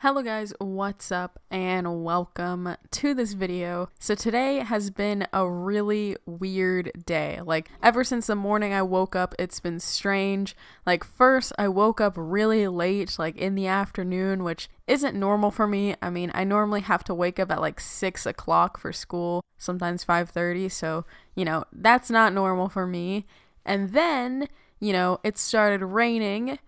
Hello guys, what's up and welcome to this video. So today has been a really weird day. Like ever since the morning I woke up, it's been strange. Like first I woke up really late, like in the afternoon, which isn't normal for me. I mean, I normally have to wake up at like 6 o'clock for school, sometimes 5:30. So, that's not normal for me. And then, it started raining.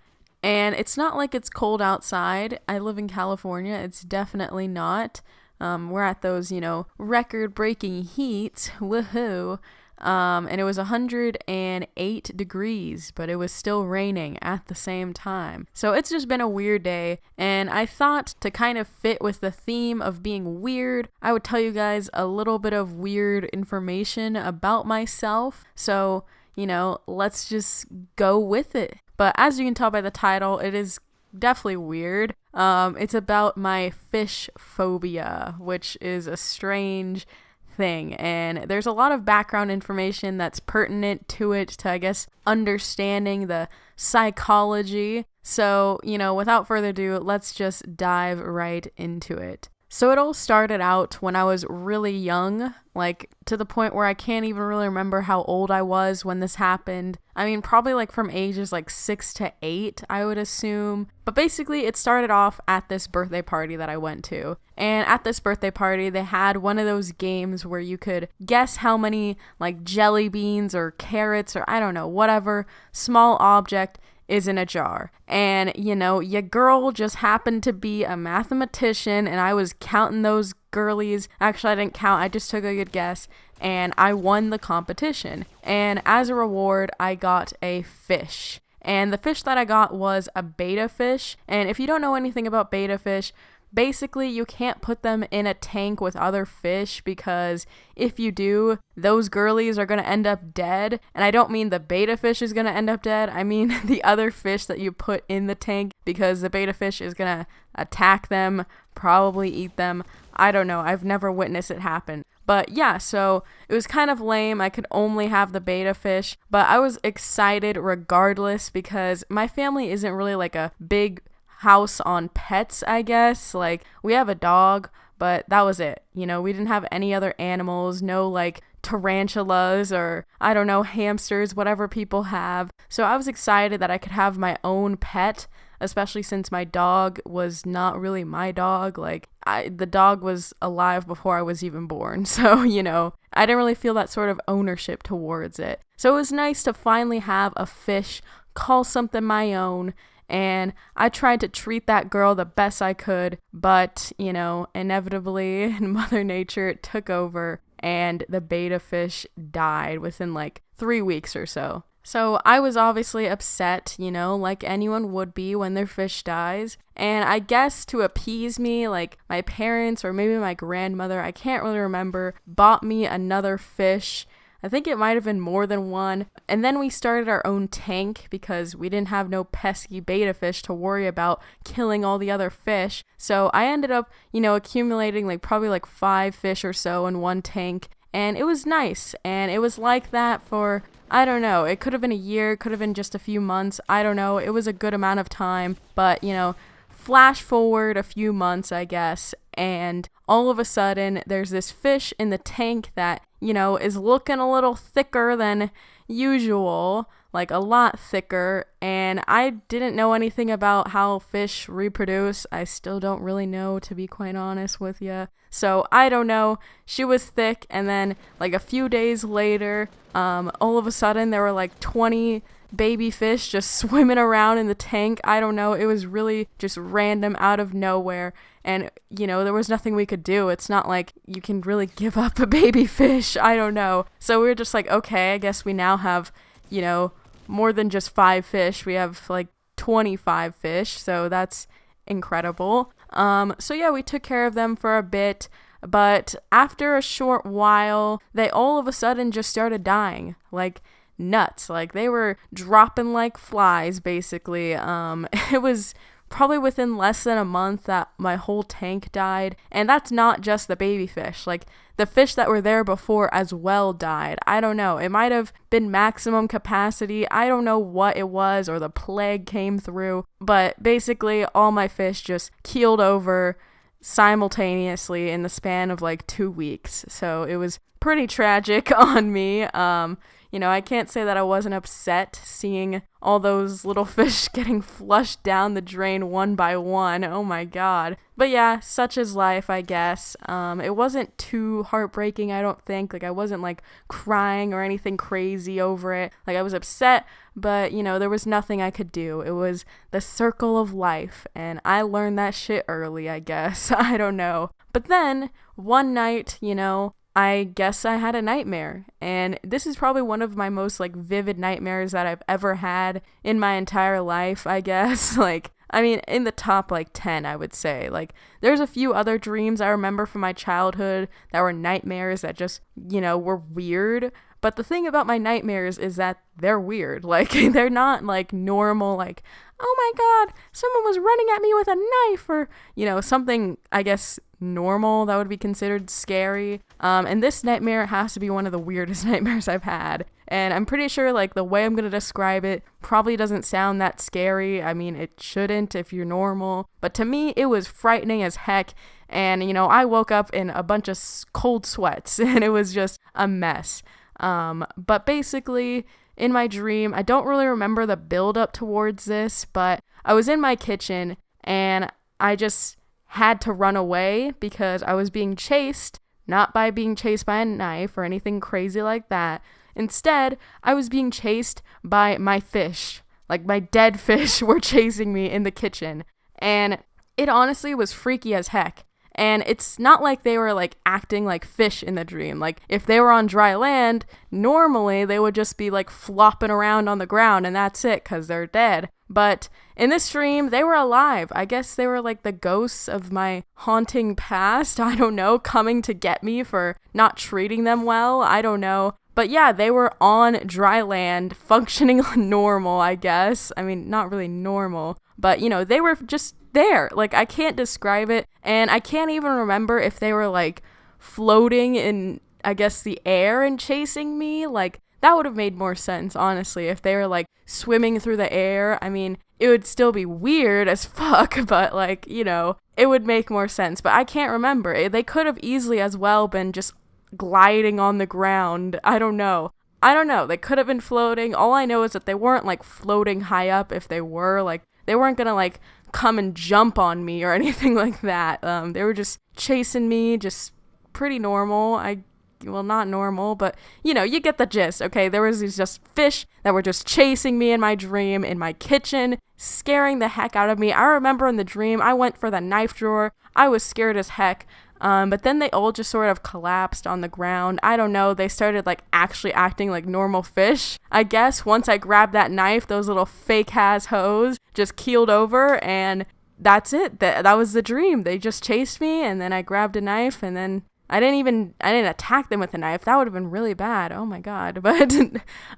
And it's not like it's cold outside. I live in California. It's definitely not. We're at those, record-breaking heats. Woohoo. And it was 108 degrees, but it was still raining at the same time. So it's just been a weird day. And I thought to kind of fit with the theme of being weird, I would tell you guys a little bit of weird information about myself. So, let's just go with it. But as you can tell by the title, it is definitely weird. It's about my fish phobia, which is a strange thing. And there's a lot of background information that's pertinent to it, to, I guess, understanding the psychology. So, without further ado, let's just dive right into it. So it all started out when I was really young, like to the point where I can't even really remember how old I was when this happened. I mean, probably like from ages like 6 to 8, I would assume. But basically it started off at this birthday party that I went to. And at this birthday party, they had one of those games where you could guess how many like jelly beans or carrots or I don't know, whatever small object is in a jar. And, your girl just happened to be a mathematician and I was counting those girlies. Actually, I didn't count. I just took a good guess and I won the competition. And as a reward, I got a fish. And the fish that I got was a betta fish. And if you don't know anything about betta fish, basically, you can't put them in a tank with other fish because if you do, those girlies are going to end up dead. And I don't mean the betta fish is going to end up dead. I mean the other fish that you put in the tank because the betta fish is going to attack them, probably eat them. I don't know. I've never witnessed it happen. But yeah, so it was kind of lame. I could only have the betta fish, but I was excited regardless because my family isn't really like a big house on pets, I guess. Like we have a dog, but that was it. We didn't have any other animals, no like tarantulas or I don't know, hamsters, whatever people have. So I was excited that I could have my own pet, especially since my dog was not really my dog. Like the dog was alive before I was even born. So, I didn't really feel that sort of ownership towards it. So it was nice to finally have a fish, call something my own. And I tried to treat that girl the best I could, but, inevitably, Mother Nature took over and the betta fish died within like 3 weeks or so. So I was obviously upset, like anyone would be when their fish dies. And I guess to appease me, like my parents or maybe my grandmother, I can't really remember, bought me another fish. I think it might have been more than one. And then we started our own tank because we didn't have no pesky betta fish to worry about killing all the other fish. So I ended up, accumulating like probably like 5 fish or so in one tank. And it was nice. And it was like that for, I don't know, it could have been a year, could have been just a few months. I don't know. It was a good amount of time. But, flash forward a few months, I guess. And all of a sudden, there's this fish in the tank that, is looking a little thicker than usual, like a lot thicker. And I didn't know anything about how fish reproduce. I still don't really know, to be quite honest with you. So I don't know. She was thick. And then like a few days later, all of a sudden there were like 20 baby fish just swimming around in the tank. I don't know. It was really just random out of nowhere. And, there was nothing we could do. It's not like you can really give up a baby fish. I don't know. So we were just like, okay, I guess we now have, more than just 5 fish. We have like 25 fish. So that's incredible. So yeah, we took care of them for a bit. But after a short while, they all of a sudden just started dying. Like nuts. Like they were dropping like flies, basically. It was probably within less than a month that my whole tank died. And that's not just the baby fish. Like, the fish that were there before as well died. I don't know. It might have been maximum capacity. I don't know what it was, or the plague came through. But basically, all my fish just keeled over simultaneously in the span of like 2 weeks. So it was pretty tragic on me. I can't say that I wasn't upset seeing all those little fish getting flushed down the drain one by one. Oh my god. But yeah, such is life, I guess. It wasn't too heartbreaking, I don't think. Like, I wasn't like crying or anything crazy over it. Like, I was upset, but there was nothing I could do. It was the circle of life, and I learned that shit early, I guess. I don't know. But then one night, I guess I had a nightmare, and this is probably one of my most like vivid nightmares that I've ever had in my entire life, I guess. In the top like 10, I would say. Like, there's a few other dreams I remember from my childhood that were nightmares that just, were weird. But the thing about my nightmares is that they're weird. Like, they're not like normal, like, oh my god, someone was running at me with a knife, or, something, I guess, normal that would be considered scary. And this nightmare has to be one of the weirdest nightmares I've had. And I'm pretty sure, like, the way I'm going to describe it probably doesn't sound that scary. I mean, it shouldn't if you're normal. But to me, it was frightening as heck. And, I woke up in a bunch of cold sweats, and it was just a mess. But basically, in my dream, I don't really remember the build up towards this, but I was in my kitchen, and I just had to run away because I was being chased, not by being chased by a knife or anything crazy like that. Instead, I was being chased by my fish. Like, my dead fish were chasing me in the kitchen. And it honestly was freaky as heck. And it's not like they were like acting like fish in the dream. Like, if they were on dry land, normally they would just be like flopping around on the ground and that's it, because they're dead. But in this dream, they were alive. I guess they were like the ghosts of my haunting past. I don't know, coming to get me for not treating them well. I don't know. But yeah, they were on dry land, functioning normal, I guess. I mean, not really normal, but they were just there. Like, I can't describe it, and I can't even remember if they were like floating in, I guess, the air and chasing me. Like, that would have made more sense, honestly, if they were like swimming through the air. I mean, it would still be weird as fuck, but like, it would make more sense. But I can't remember. They could have easily as well been just gliding on the ground. I don't know. They could have been floating. All I know is that they weren't like floating high up. If they were, like, they weren't gonna like come and jump on me or anything like that. They were just chasing me, just pretty normal. Well, not normal, but you get the gist. Okay, there was these just fish that were just chasing me in my dream in my kitchen, scaring the heck out of me. I remember in the dream I went for the knife drawer. I was scared as heck. But then they all just sort of collapsed on the ground. I don't know. They started like actually acting like normal fish. I guess once I grabbed that knife, those little fake ass hoes just keeled over, and that's it. That was the dream. They just chased me, and then I grabbed a knife, and then I didn't attack them with a knife. That would have been really bad. Oh my god. But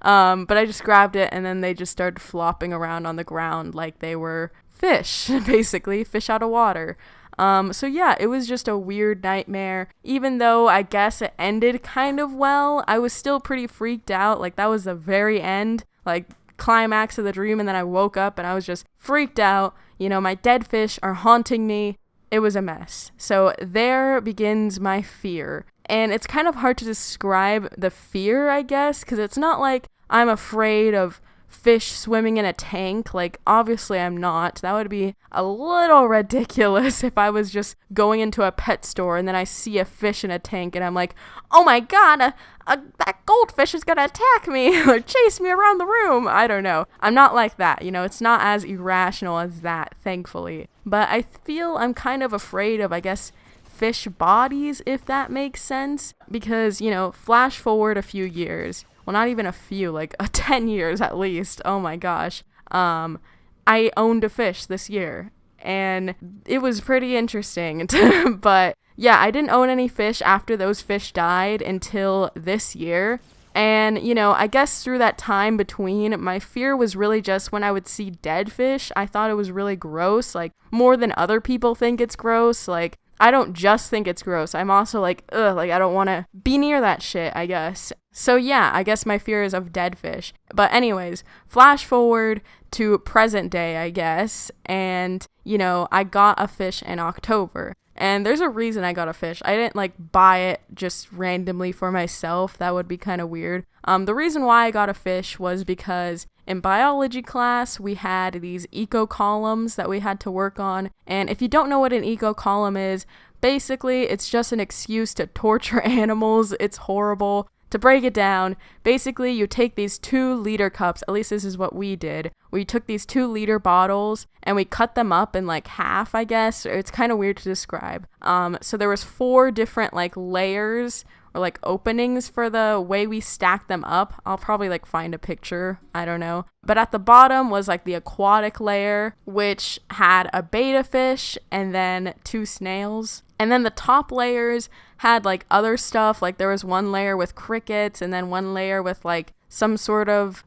I just grabbed it, and then they just started flopping around on the ground like they were fish, basically, fish out of water. So yeah, it was just a weird nightmare. Even though I guess it ended kind of well, I was still pretty freaked out. Like, that was the very end, like, climax of the dream, and then I woke up and I was just freaked out. My dead fish are haunting me. It was a mess. So there begins my fear. And it's kind of hard to describe the fear, I guess, because it's not like I'm afraid of fish swimming in a tank. Like, obviously I'm not. That would be a little ridiculous if I was just going into a pet store and then I see a fish in a tank and I'm like, oh my god, that goldfish is gonna attack me or chase me around the room. I don't know. I'm not like that. It's not as irrational as that, thankfully. But I feel I'm kind of afraid of, I guess, fish bodies, if that makes sense. Because, flash forward a few years. Well, not even a few, like 10 years at least. Oh my gosh. I owned a fish this year, and it was pretty interesting. But yeah, I didn't own any fish after those fish died until this year. And, you know, I guess through that time between, my fear was really just when I would see dead fish, I thought it was really gross, like more than other people think it's gross. Like, I don't just think it's gross. I'm also like, ugh, like I don't want to be near that shit, I guess. So yeah, I guess my fear is of dead fish. But anyways, flash forward to present day, I guess. And, you know, I got a fish in October. And there's a reason I got a fish. I didn't like buy it just randomly for myself. That would be kind of weird. The reason why I got a fish was because in biology class, we had these eco columns that we had to work on. And if you don't know what an eco column is, basically it's just an excuse to torture animals. It's horrible. To break it down, basically you take these 2-liter cups, at least this is what we did. We took these 2-liter bottles and we cut them up in like half, I guess. It's kind of weird to describe. So there was 4 different like layers or like openings for the way we stacked them up. I'll probably like find a picture, I don't know. But at the bottom was like the aquatic layer, which had a betta fish and then 2 snails. And then the top layers had like other stuff, like there was one layer with crickets and then one layer with like some sort of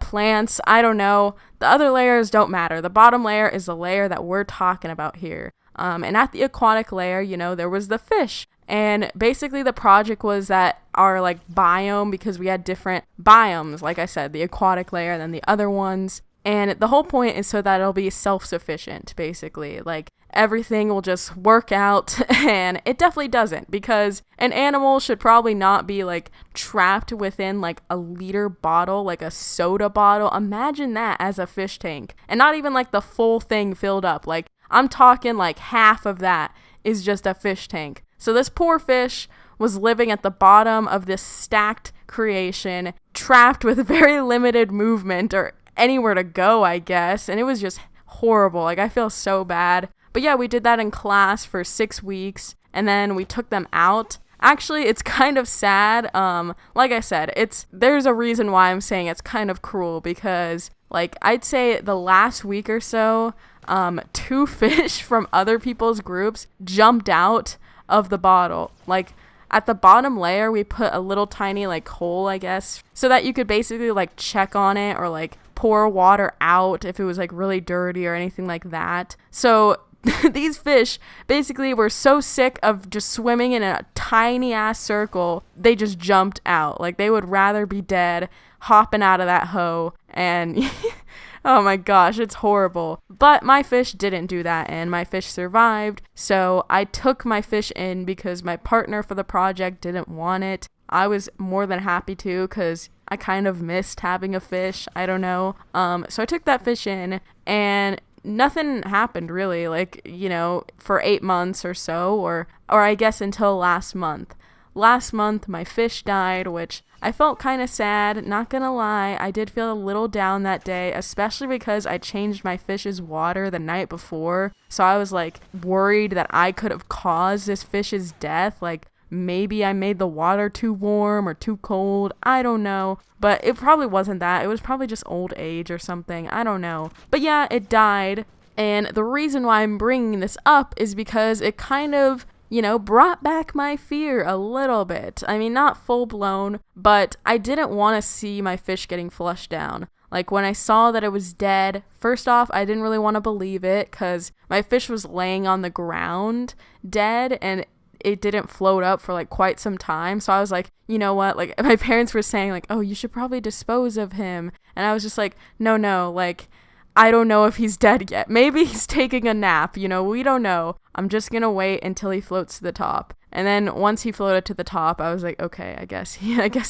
plants. I don't know. The other layers don't matter. The bottom layer is the layer that we're talking about here. And at the aquatic layer, you know, there was the fish. And basically the project was that our like biome, because we had different biomes, like I said, the aquatic layer and then the other ones. And the whole point is so that it'll be self-sufficient, basically. Like, everything will just work out, and it definitely doesn't, because an animal should probably not be, like, trapped within, like, a liter bottle, like a soda bottle. Imagine that as a fish tank. And not even, like, the full thing filled up. Like, I'm talking, like, half of that is just a fish tank. So this poor fish was living at the bottom of this stacked creation, trapped with very limited movement, or anywhere to go, I guess. And it was just horrible. Like, I feel so bad. But yeah, we did that in class for 6 weeks, and then we took them out. Actually, it's kind of sad. Like I said, there's a reason why I'm saying it's kind of cruel, because like I'd say the last week or so, 2 fish from other people's groups jumped out of the bottle. Like, at the bottom layer, we put a little tiny like hole, I guess, so that you could basically like check on it or like pour water out if it was like really dirty or anything like that. So these fish basically were so sick of just swimming in a tiny ass circle, they just jumped out. Like, they would rather be dead hopping out of that hoe. And oh my gosh, it's horrible. But my fish didn't do that, and my fish survived. So I took my fish in because my partner for the project didn't want it. I was more than happy to, because I kind of missed having a fish. I don't know. So I took that fish in, and nothing happened really, like, you know, for 8 months or so, or I guess until last month. Last month, my fish died, which I felt kind of sad, not gonna lie. I did feel a little down that day, especially because I changed my fish's water the night before. So I was like worried that I could have caused this fish's death. Like, maybe I made the water too warm or too cold. I don't know. But it probably wasn't that. It was probably just old age or something. I don't know. But yeah, it died. And the reason why I'm bringing this up is because it kind of, you know, brought back my fear a little bit. I mean, not full blown, but I didn't want to see my fish getting flushed down. Like, when I saw that it was dead, first off, I didn't really want to believe it, because my fish was laying on the ground dead, and it didn't float up for like quite some time. So I was like, you know what, like, my parents were saying like, oh, you should probably dispose of him, and I was just like, no, like, I don't know if he's dead yet. Maybe he's taking a nap, you know, we don't know. I'm just gonna wait until he floats to the top. And then once he floated to the top, I was like, okay, I guess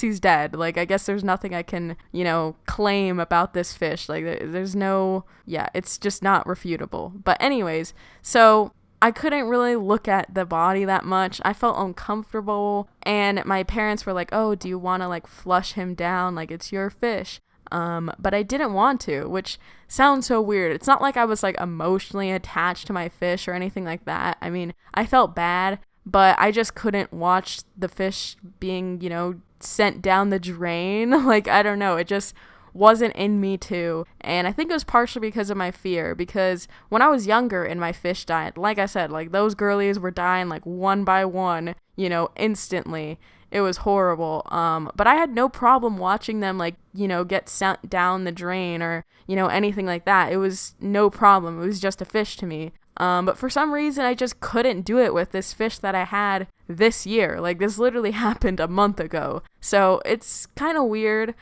he's dead. Like, I guess there's nothing I can, you know, claim about this fish. Like, there's no, yeah, it's just not refutable. But anyways, so I couldn't really look at the body that much. I felt uncomfortable, and my parents were like, oh, do you want to like flush him down? Like, it's your fish. But I didn't want to, which sounds so weird. It's not like I was like emotionally attached to my fish or anything like that. I mean, I felt bad, but I just couldn't watch the fish being, you know, sent down the drain. Like, I don't know. It just wasn't in me to. And I think it was partially because of my fear, because when I was younger and my fish died, like I said, like, those girlies were dying like one by one, you know, instantly. It was horrible. But I had no problem watching them, like, you know, get sent down the drain or, you know, anything like that. It was no problem. It was just a fish to me. But for some reason, I just couldn't do it with this fish that I had this year. Like, this literally happened a month ago. So it's kind of weird.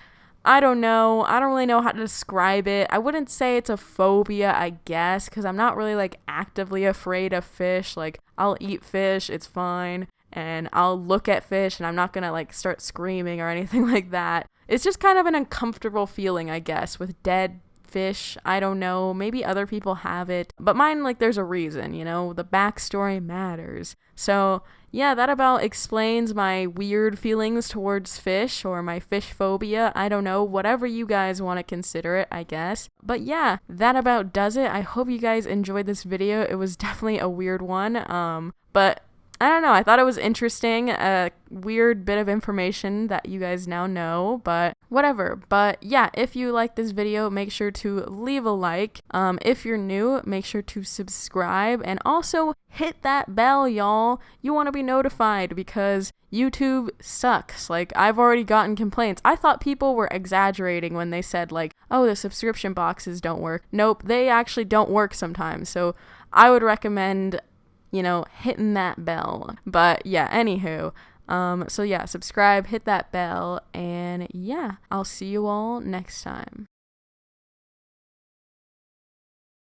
I don't know. I don't really know how to describe it. I wouldn't say it's a phobia, I guess, because I'm not really, like, actively afraid of fish. Like, I'll eat fish, it's fine, and I'll look at fish, and I'm not gonna, like, start screaming or anything like that. It's just kind of an uncomfortable feeling, I guess, with dead fish. I don't know. Maybe other people have it, but mine, like, there's a reason, you know? The backstory matters. So yeah, that about explains my weird feelings towards fish, or my fish phobia. I don't know, whatever you guys want to consider it, I guess. But yeah, that about does it. I hope you guys enjoyed this video. It was definitely a weird one. But I don't know, I thought it was interesting, a weird bit of information that you guys now know, but whatever. But yeah, if you like this video, make sure to leave a like. If you're new, make sure to subscribe, and also hit that bell, y'all. You want to be notified, because YouTube sucks. Like, I've already gotten complaints. I thought people were exaggerating when they said, like, oh, the subscription boxes don't work. Nope, they actually don't work sometimes. So I would recommend, you know, hitting that bell. But yeah, anywho, so yeah, subscribe, hit that bell, and yeah, I'll see you all next time.